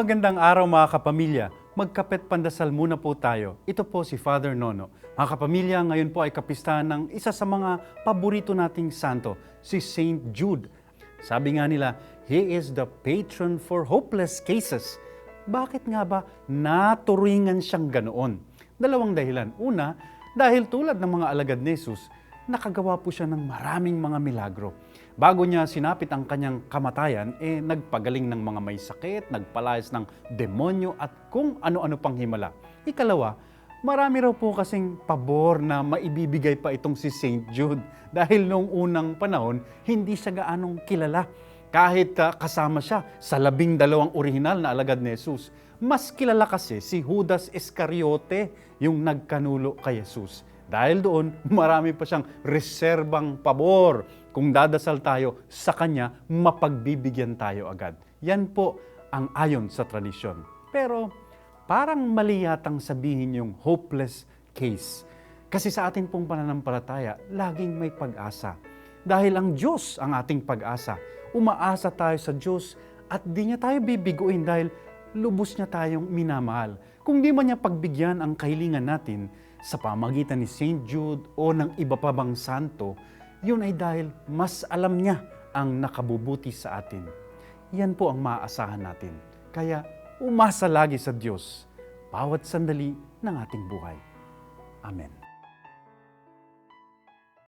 Magandang araw mga kapamilya. Magkapet pandasal muna po tayo. Ito po si Father Nono. Mga kapamilya, ngayon po ay kapistahan ng isa sa mga paborito nating santo, si Saint Jude. Sabi nga nila, he is the patron for hopeless cases. Bakit nga ba naturingan siyang ganoon? Dalawang dahilan. Una, dahil tulad ng mga alagad ni Jesus, nakagawa po siya ng maraming mga milagro. Bago niya sinapit ang kanyang kamatayan, nagpagaling ng mga may sakit, nagpalayas ng demonyo at kung ano-ano pang himala. Ikalawa, marami raw po kasing pabor na maibibigay pa itong si Saint Jude dahil noong unang panahon, hindi siya gaanong kilala. Kahit kasama siya sa 12 orihinal na alagad ni Jesus, mas kilala kasi si Judas Iscariote, yung nagkanulo kay Jesus. Dahil doon, marami pa siyang reserbang pabor. Kung dadasal tayo sa Kanya, mapagbibigyan tayo agad. Yan po ang ayon sa tradisyon. Pero parang mali yatang sabihin yung hopeless case. Kasi sa ating pong pananampalataya, laging may pag-asa. Dahil ang Diyos ang ating pag-asa. Umaasa tayo sa Diyos at di niya tayo bibiguin dahil lubos niya tayong minamahal. Kung di man niya pagbigyan ang kahilingan natin sa pamagitan ni Saint Jude o ng iba pa bang santo, yun ay dahil mas alam niya ang nakabubuti sa atin. Yan po ang maaasahan natin. Kaya umasa lagi sa Diyos bawat sandali ng ating buhay. Amen.